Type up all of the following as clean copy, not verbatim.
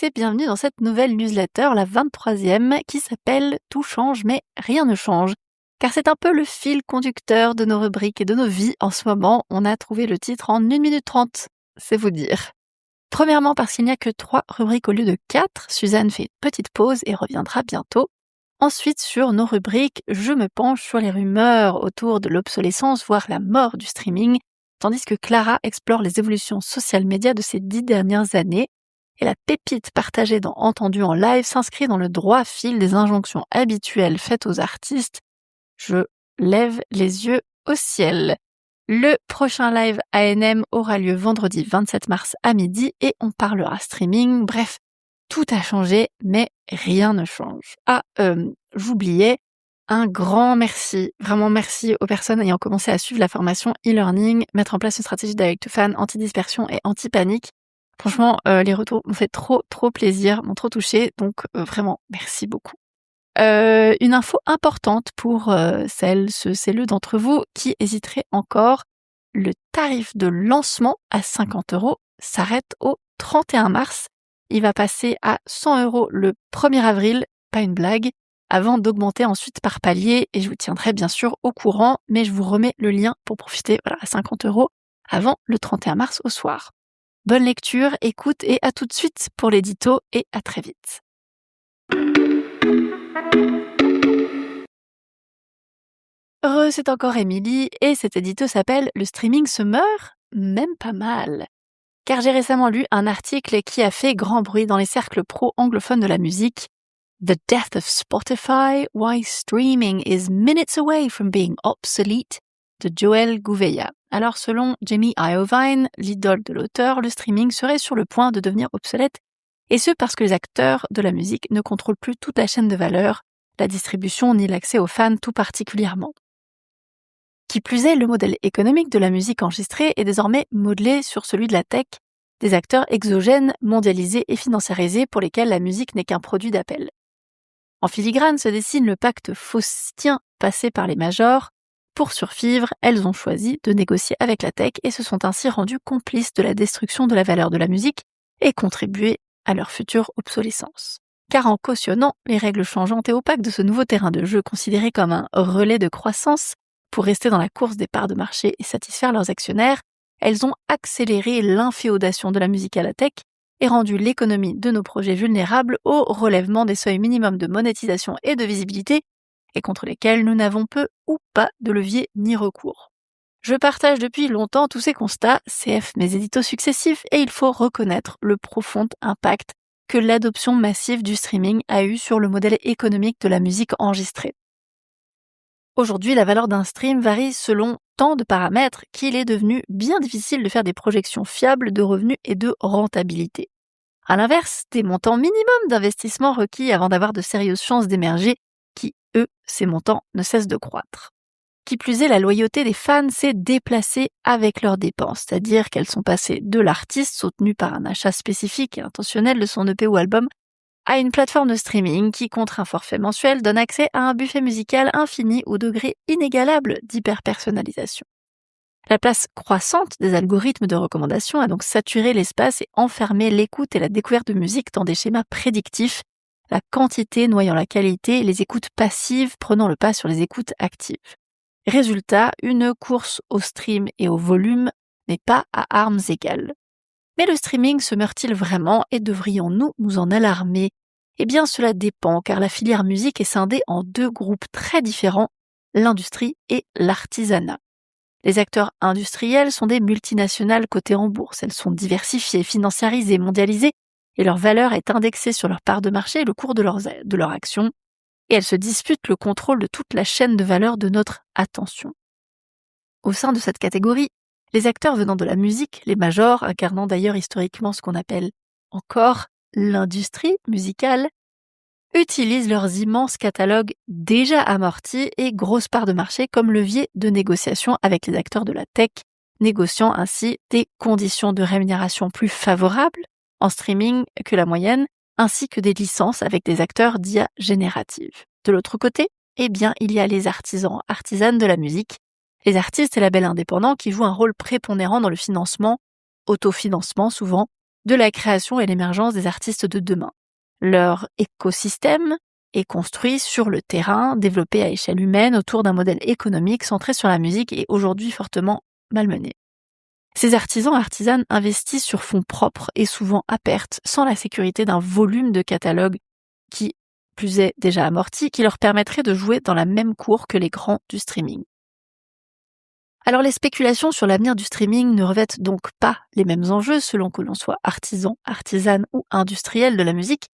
et bienvenue dans cette nouvelle newsletter, la 23e, qui s'appelle « Tout change mais rien ne change ». Car c'est un peu le fil conducteur de nos rubriques et de nos vies. En ce moment, on a trouvé le titre en 1 minute 30, c'est vous dire. Premièrement parce qu'il n'y a que 3 rubriques au lieu de 4. Suzanne fait une petite pause et reviendra bientôt. Ensuite, sur nos rubriques, je me penche sur les rumeurs autour de l'obsolescence, voire la mort du streaming, tandis que Clara explore les évolutions social médias de ces 10 dernières années. Et la pépite partagée dans Entendu en live s'inscrit dans le droit fil des injonctions habituelles faites aux artistes. Je lève les yeux au ciel. Le prochain live A&M aura lieu vendredi 27 mars à midi et on parlera streaming. Bref, tout a changé, mais rien ne change. J'oubliais, un grand merci, vraiment merci aux personnes ayant commencé à suivre la formation e-learning, mettre en place une stratégie direct to fan, anti-dispersion et anti-panique. Franchement, les retours m'ont fait trop plaisir, m'ont trop touchée, donc vraiment, merci beaucoup. Une info importante pour celles d'entre vous qui hésiteraient encore, le tarif de lancement à 50 € s'arrête au 31 mars. Il va passer à 100 € le 1er avril, pas une blague, avant d'augmenter ensuite par palier, et je vous tiendrai bien sûr au courant, mais je vous remets le lien pour profiter à 50 € avant le 31 mars au soir. Bonne lecture, écoute et à tout de suite pour l'édito et à très vite. C'est encore Émilie et cet édito s'appelle « Le streaming se meurt ?» Même pas mal. Car j'ai récemment lu un article qui a fait grand bruit dans les cercles pro-anglophones de la musique. The Death of Spotify, Why Streaming is Minutes Away from Being Obsolete de Joel Gouveia. Alors selon Jamie Iovine, l'idole de l'auteur, le streaming serait sur le point de devenir obsolète, et ce parce que les acteurs de la musique ne contrôlent plus toute la chaîne de valeur, la distribution ni l'accès aux fans tout particulièrement. Qui plus est, le modèle économique de la musique enregistrée est désormais modelé sur celui de la tech, des acteurs exogènes, mondialisés et financiarisés pour lesquels la musique n'est qu'un produit d'appel. En filigrane se dessine le pacte faustien passé par les majors. Pour survivre, elles ont choisi de négocier avec la tech et se sont ainsi rendues complices de la destruction de la valeur de la musique et contribué à leur future obsolescence. Car en cautionnant les règles changeantes et opaques de ce nouveau terrain de jeu considéré comme un relais de croissance pour rester dans la course des parts de marché et satisfaire leurs actionnaires, elles ont accéléré l'inféodation de la musique à la tech et rendu l'économie de nos projets vulnérables au relèvement des seuils minimums de monétisation et de visibilité et contre lesquels nous n'avons peu ou pas de levier ni recours. Je partage depuis longtemps tous ces constats, CF mes éditos successifs, et il faut reconnaître le profond impact que l'adoption massive du streaming a eu sur le modèle économique de la musique enregistrée. Aujourd'hui, la valeur d'un stream varie selon tant de paramètres qu'il est devenu bien difficile de faire des projections fiables de revenus et de rentabilité. À l'inverse, des montants minimums d'investissement requis avant d'avoir de sérieuses chances d'émerger, qui, eux, ces montants ne cessent de croître. Qui plus est, la loyauté des fans s'est déplacée avec leurs dépenses, c'est-à-dire qu'elles sont passées de l'artiste, soutenu par un achat spécifique et intentionnel de son EP ou album, à une plateforme de streaming qui, contre un forfait mensuel, donne accès à un buffet musical infini au degré inégalable d'hyper-personnalisation. La place croissante des algorithmes de recommandation a donc saturé l'espace et enfermé l'écoute et la découverte de musique dans des schémas prédictifs, la quantité noyant la qualité et les écoutes passives prenant le pas sur les écoutes actives. Résultat, une course au stream et au volume n'est pas à armes égales. Mais le streaming se meurt-il vraiment et devrions-nous nous en alarmer ? Eh bien, cela dépend, car la filière musique est scindée en 2 groupes très différents, l'industrie et l'artisanat. Les acteurs industriels sont des multinationales cotées en bourse. Elles sont diversifiées, financiarisées, mondialisées, et leur valeur est indexée sur leur part de marché et le cours de leurs actions, et elles se disputent le contrôle de toute la chaîne de valeur de notre attention. Au sein de cette catégorie, les acteurs venant de la musique, les majors, incarnant d'ailleurs historiquement ce qu'on appelle encore l'industrie musicale, utilisent leurs immenses catalogues déjà amortis et grosses parts de marché comme levier de négociation avec les acteurs de la tech, négociant ainsi des conditions de rémunération plus favorables en streaming que la moyenne, ainsi que des licences avec des acteurs d'IA générative. De l'autre côté, il y a les artisanes de la musique, les artistes et labels indépendants qui jouent un rôle prépondérant dans le financement, autofinancement souvent, de la création et l'émergence des artistes de demain. Leur écosystème est construit sur le terrain, développé à échelle humaine autour d'un modèle économique centré sur la musique et aujourd'hui fortement malmené. Ces artisans et artisanes investissent sur fonds propres et souvent à perte, sans la sécurité d'un volume de catalogue qui, plus est déjà amorti, qui leur permettrait de jouer dans la même cour que les grands du streaming. Alors les spéculations sur l'avenir du streaming ne revêtent donc pas les mêmes enjeux selon que l'on soit artisan, artisane ou industriel de la musique,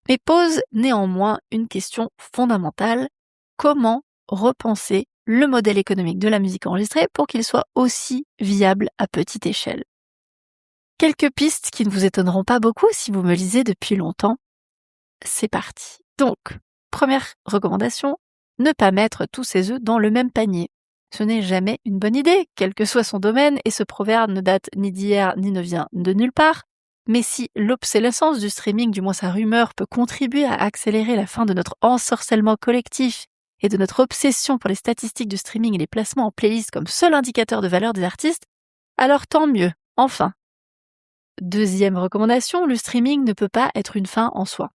mais posent néanmoins une question fondamentale: comment repenser le modèle économique de la musique enregistrée pour qu'il soit aussi viable à petite échelle? Quelques pistes qui ne vous étonneront pas beaucoup si vous me lisez depuis longtemps. C'est parti. Donc, première recommandation, ne pas mettre tous ses œufs dans le même panier. Ce n'est jamais une bonne idée, quel que soit son domaine, et ce proverbe ne date ni d'hier ni ne vient de nulle part. Mais si l'obsolescence du streaming, du moins sa rumeur, peut contribuer à accélérer la fin de notre ensorcellement collectif et de notre obsession pour les statistiques du streaming et les placements en playlist comme seul indicateur de valeur des artistes, alors tant mieux, enfin. Deuxième recommandation, le streaming ne peut pas être une fin en soi.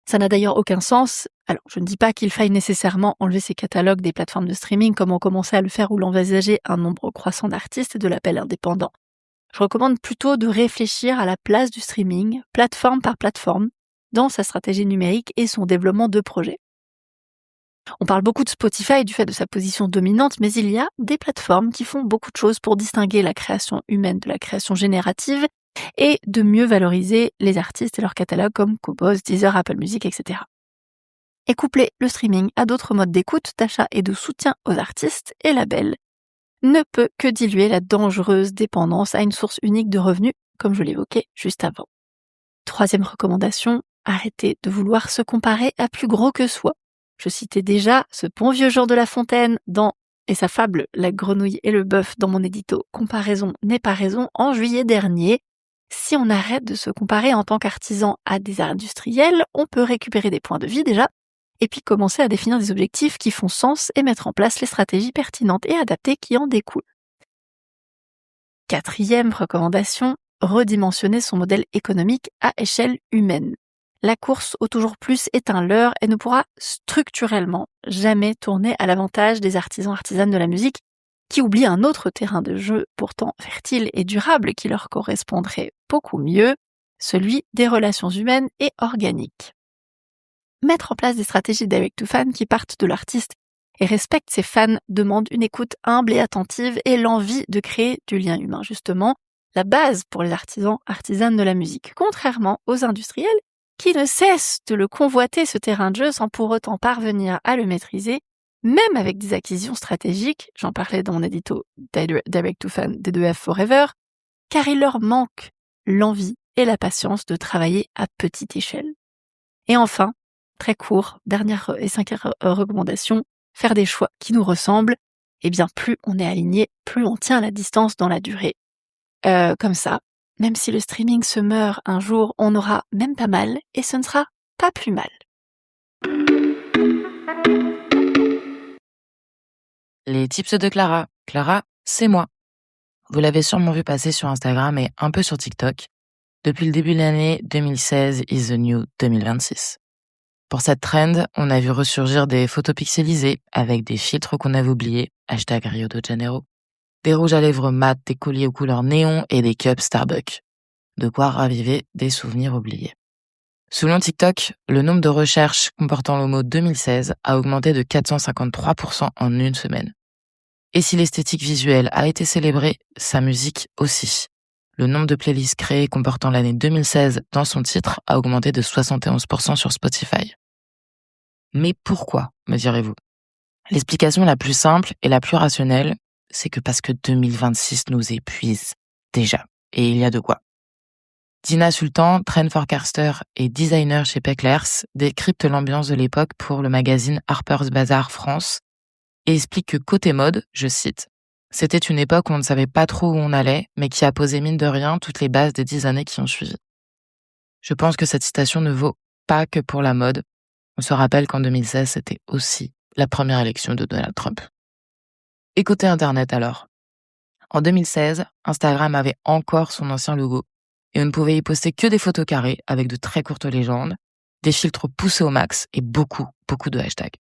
Ça n'a d'ailleurs aucun sens. Alors, je ne dis pas qu'il faille nécessairement enlever ces catalogues des plateformes de streaming comme on commençait à le faire ou l'envisager un nombre croissant d'artistes et de labels indépendants. Je recommande plutôt de réfléchir à la place du streaming, plateforme par plateforme, dans sa stratégie numérique et son développement de projets. On parle beaucoup de Spotify du fait de sa position dominante, mais il y a des plateformes qui font beaucoup de choses pour distinguer la création humaine de la création générative et de mieux valoriser les artistes et leurs catalogues comme Cobos, Deezer, Apple Music, etc. Et coupler le streaming à d'autres modes d'écoute, d'achat et de soutien aux artistes et labels ne peut que diluer la dangereuse dépendance à une source unique de revenus, comme je l'évoquais juste avant. Troisième recommandation, arrêtez de vouloir se comparer à plus gros que soi. Je citais déjà ce bon vieux Jean de La Fontaine et sa fable La grenouille et le bœuf dans mon édito Comparaison n'est pas raison en juillet dernier. Si on arrête de se comparer en tant qu'artisan à des industriels, on peut récupérer des points de vie déjà, et puis commencer à définir des objectifs qui font sens et mettre en place les stratégies pertinentes et adaptées qui en découlent. Quatrième recommandation, redimensionner son modèle économique à échelle humaine. La course au toujours plus est un leurre et ne pourra structurellement jamais tourner à l'avantage des artisans artisanes de la musique qui oublient un autre terrain de jeu pourtant fertile et durable qui leur correspondrait beaucoup mieux, celui des relations humaines et organiques. Mettre en place des stratégies direct to fan qui partent de l'artiste et respectent ses fans demande une écoute humble et attentive et l'envie de créer du lien humain, justement, la base pour les artisans, artisanes de la musique, contrairement aux industriels qui ne cessent de le convoiter ce terrain de jeu sans pour autant parvenir à le maîtriser, même avec des acquisitions stratégiques, j'en parlais dans mon édito Direct to Fan D2F Forever, car il leur manque l'envie et la patience de travailler à petite échelle. Et enfin, très court, dernière et cinquième recommandation, faire des choix qui nous ressemblent. Eh bien, plus on est aligné, plus on tient la distance dans la durée. Comme ça, même si le streaming se meurt un jour, on aura même pas mal et ce ne sera pas plus mal. Les tips de Clara. Clara, c'est moi. Vous l'avez sûrement vu passer sur Instagram et un peu sur TikTok. Depuis le début de l'année, 2016 is the new 2026. Pour cette trend, on a vu ressurgir des photos pixelisées avec des filtres qu'on avait oubliés, #Rio de Janeiro, des rouges à lèvres mat, des colliers aux couleurs néon et des cups Starbucks. De quoi raviver des souvenirs oubliés. Selon TikTok, le nombre de recherches comportant le mot 2016 a augmenté de 453% en une semaine. Et si l'esthétique visuelle a été célébrée, sa musique aussi. Le nombre de playlists créées comportant l'année 2016 dans son titre a augmenté de 71% sur Spotify. Mais pourquoi, me direz-vous? L'explication la plus simple et la plus rationnelle, c'est que parce que 2026 nous épuise déjà. Et il y a de quoi. Dina Sultan, trend forecaster et designer chez Pecklers, décrypte l'ambiance de l'époque pour le magazine Harper's Bazaar France et explique que côté mode, je cite, « C'était une époque où on ne savait pas trop où on allait, mais qui a posé mine de rien toutes les bases des 10 années qui ont suivi. » Je pense que cette citation ne vaut pas que pour la mode. On se rappelle qu'en 2016, c'était aussi la première élection de Donald Trump. Et côté Internet alors. En 2016, Instagram avait encore son ancien logo, et on ne pouvait y poster que des photos carrées avec de très courtes légendes, des filtres poussés au max et beaucoup de hashtags.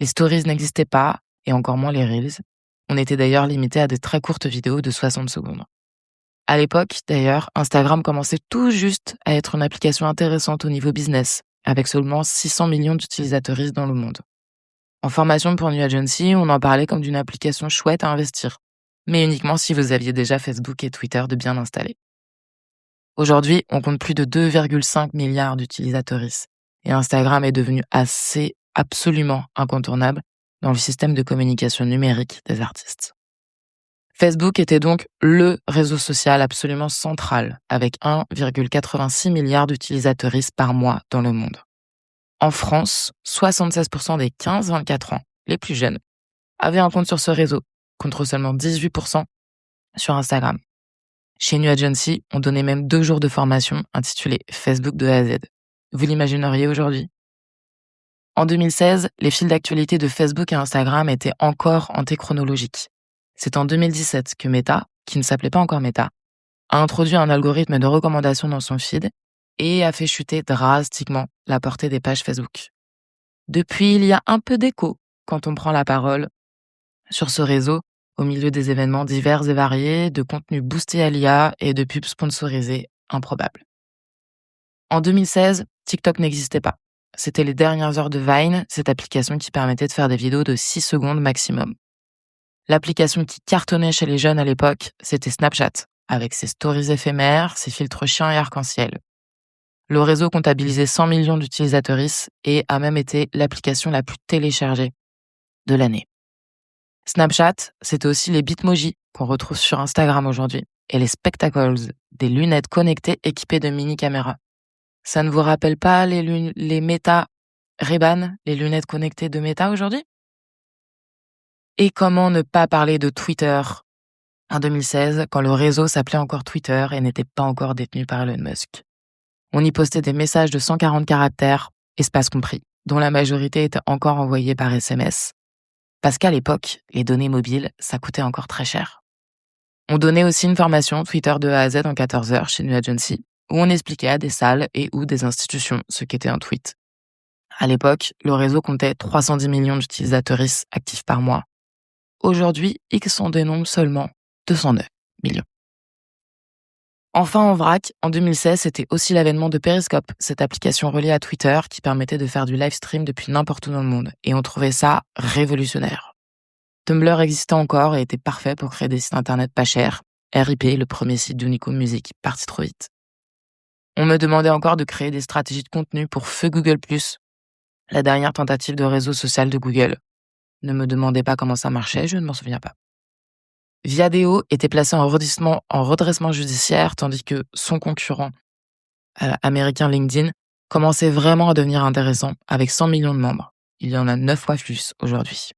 Les stories n'existaient pas, et encore moins les reels. On était d'ailleurs limité à des très courtes vidéos de 60 secondes. À l'époque, d'ailleurs, Instagram commençait tout juste à être une application intéressante au niveau business, avec seulement 600 millions d'utilisateurs dans le monde. En formation pour New Agency, on en parlait comme d'une application chouette à investir, mais uniquement si vous aviez déjà Facebook et Twitter de bien installés. Aujourd'hui, on compte plus de 2,5 milliards d'utilisateurs et Instagram est devenu absolument incontournable dans le système de communication numérique des artistes. Facebook était donc le réseau social absolument central, avec 1,86 milliard d'utilisateurs par mois dans le monde. En France, 76% des 15-24 ans, les plus jeunes, avaient un compte sur ce réseau, contre seulement 18% sur Instagram. Chez New Agency, on donnait même 2 jours de formation intitulée Facebook de A à Z. Vous l'imagineriez aujourd'hui? En 2016, les fils d'actualité de Facebook et Instagram étaient encore antéchronologiques. C'est en 2017 que Meta, qui ne s'appelait pas encore Meta, a introduit un algorithme de recommandation dans son feed et a fait chuter drastiquement la portée des pages Facebook. Depuis, il y a un peu d'écho quand on prend la parole sur ce réseau au milieu des événements divers et variés, de contenus boostés à l'IA et de pubs sponsorisées improbables. En 2016, TikTok n'existait pas. C'était les dernières heures de Vine, cette application qui permettait de faire des vidéos de 6 secondes maximum. L'application qui cartonnait chez les jeunes à l'époque, c'était Snapchat, avec ses stories éphémères, ses filtres chiants et arc-en-ciel. Le réseau comptabilisait 100 millions d'utilisateurs et a même été l'application la plus téléchargée de l'année. Snapchat, c'était aussi les Bitmoji qu'on retrouve sur Instagram aujourd'hui et les Spectacles, des lunettes connectées équipées de mini-caméras. Ça ne vous rappelle pas les Meta Ray-Ban, les lunettes connectées de Meta aujourd'hui? Et comment ne pas parler de Twitter en 2016, quand le réseau s'appelait encore Twitter et n'était pas encore détenu par Elon Musk. On y postait des messages de 140 caractères, espace compris, dont la majorité était encore envoyée par SMS. Parce qu'à l'époque, les données mobiles, ça coûtait encore très cher. On donnait aussi une formation Twitter de A à Z en 14 heures chez New Agency, où on expliquait à des salles et ou des institutions ce qu'était un tweet. À l'époque, le réseau comptait 310 millions d'utilisateurs actifs par mois. Aujourd'hui, X en dénombre seulement 209 millions. Enfin, en vrac, en 2016, c'était aussi l'avènement de Periscope, cette application reliée à Twitter qui permettait de faire du live stream depuis n'importe où dans le monde. Et on trouvait ça révolutionnaire. Tumblr existait encore et était parfait pour créer des sites internet pas chers. RIP, le premier site d'Unico Music, parti trop vite. On me demandait encore de créer des stratégies de contenu pour Feu Google+, la dernière tentative de réseau social de Google. Ne me demandez pas comment ça marchait, je ne m'en souviens pas. Viadeo était placé en redressement judiciaire, tandis que son concurrent américain LinkedIn commençait vraiment à devenir intéressant avec 100 millions de membres. Il y en a 9 fois plus aujourd'hui.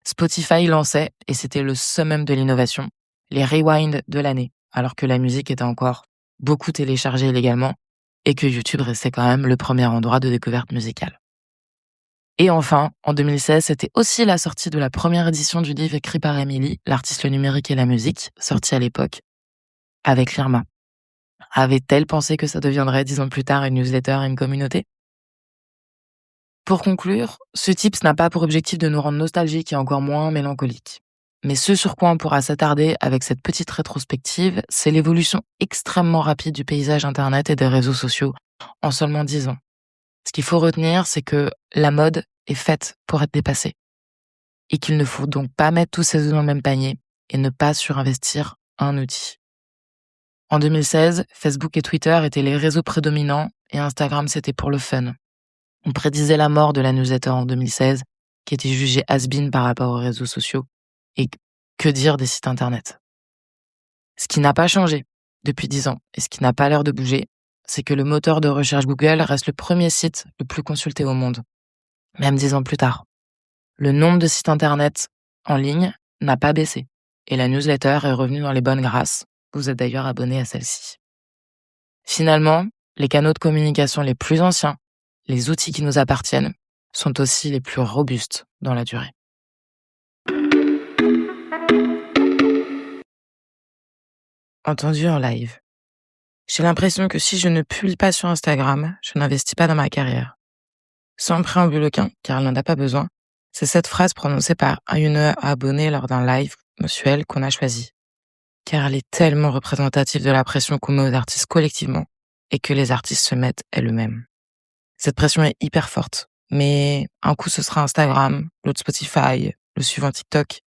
Spotify lançait, et c'était le summum de l'innovation, les rewinds de l'année, alors que la musique était encore beaucoup téléchargée illégalement et que YouTube restait quand même le premier endroit de découverte musicale. Et enfin, en 2016, c'était aussi la sortie de la première édition du livre écrit par Emily, l'artiste, le numérique et la musique, sorti à l'époque, avec l'IRMA. Avait-elle pensé que ça deviendrait 10 ans plus tard une newsletter et une communauté? Pour conclure, ce tips n'a pas pour objectif de nous rendre nostalgiques et encore moins mélancoliques. Mais ce sur quoi on pourra s'attarder avec cette petite rétrospective, c'est l'évolution extrêmement rapide du paysage Internet et des réseaux sociaux en seulement 10 ans. Ce qu'il faut retenir, c'est que la mode est faite pour être dépassée. Et qu'il ne faut donc pas mettre tous ses œufs dans le même panier et ne pas surinvestir un outil. En 2016, Facebook et Twitter étaient les réseaux prédominants et Instagram c'était pour le fun. On prédisait la mort de la newsletter en 2016, qui était jugée has-been par rapport aux réseaux sociaux. Et que dire des sites internet? Ce qui n'a pas changé depuis 10 ans et ce qui n'a pas l'air de bouger, c'est que le moteur de recherche Google reste le premier site le plus consulté au monde, même 10 ans plus tard. Le nombre de sites internet en ligne n'a pas baissé et la newsletter est revenue dans les bonnes grâces. Vous êtes d'ailleurs abonné à celle-ci. Finalement, les canaux de communication les plus anciens, les outils qui nous appartiennent, sont aussi les plus robustes dans la durée. Entendu en live. J'ai l'impression que si je ne publie pas sur Instagram, je n'investis pas dans ma carrière. Sans préambule aucun, car elle n'en a pas besoin, c'est cette phrase prononcée par une abonnée lors d'un live mensuel qu'on a choisi. Car elle est tellement représentative de la pression qu'on met aux artistes collectivement et que les artistes se mettent elles-mêmes. Cette pression est hyper forte, mais un coup ce sera Instagram, l'autre Spotify, le suivant TikTok.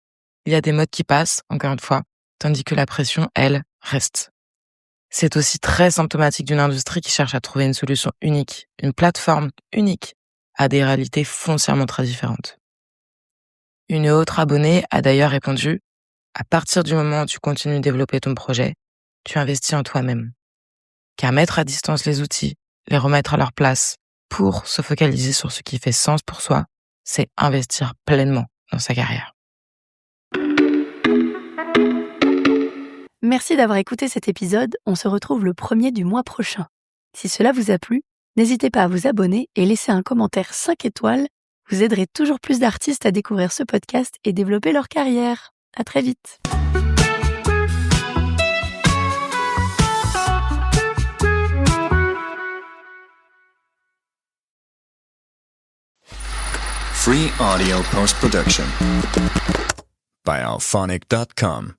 Il y a des modes qui passent, encore une fois, tandis que la pression, elle, reste. C'est aussi très symptomatique d'une industrie qui cherche à trouver une solution unique, une plateforme unique, à des réalités foncièrement très différentes. Une autre abonnée a d'ailleurs répondu: à partir du moment où tu continues de développer ton projet, tu investis en toi-même. Car mettre à distance les outils, les remettre à leur place, pour se focaliser sur ce qui fait sens pour soi, c'est investir pleinement dans sa carrière. Merci d'avoir écouté cet épisode, on se retrouve le 1er du mois prochain. Si cela vous a plu, n'hésitez pas à vous abonner et laisser un commentaire 5 étoiles, vous aiderez toujours plus d'artistes à découvrir ce podcast et développer leur carrière. À très vite. Free audio post-production by alphonic.com.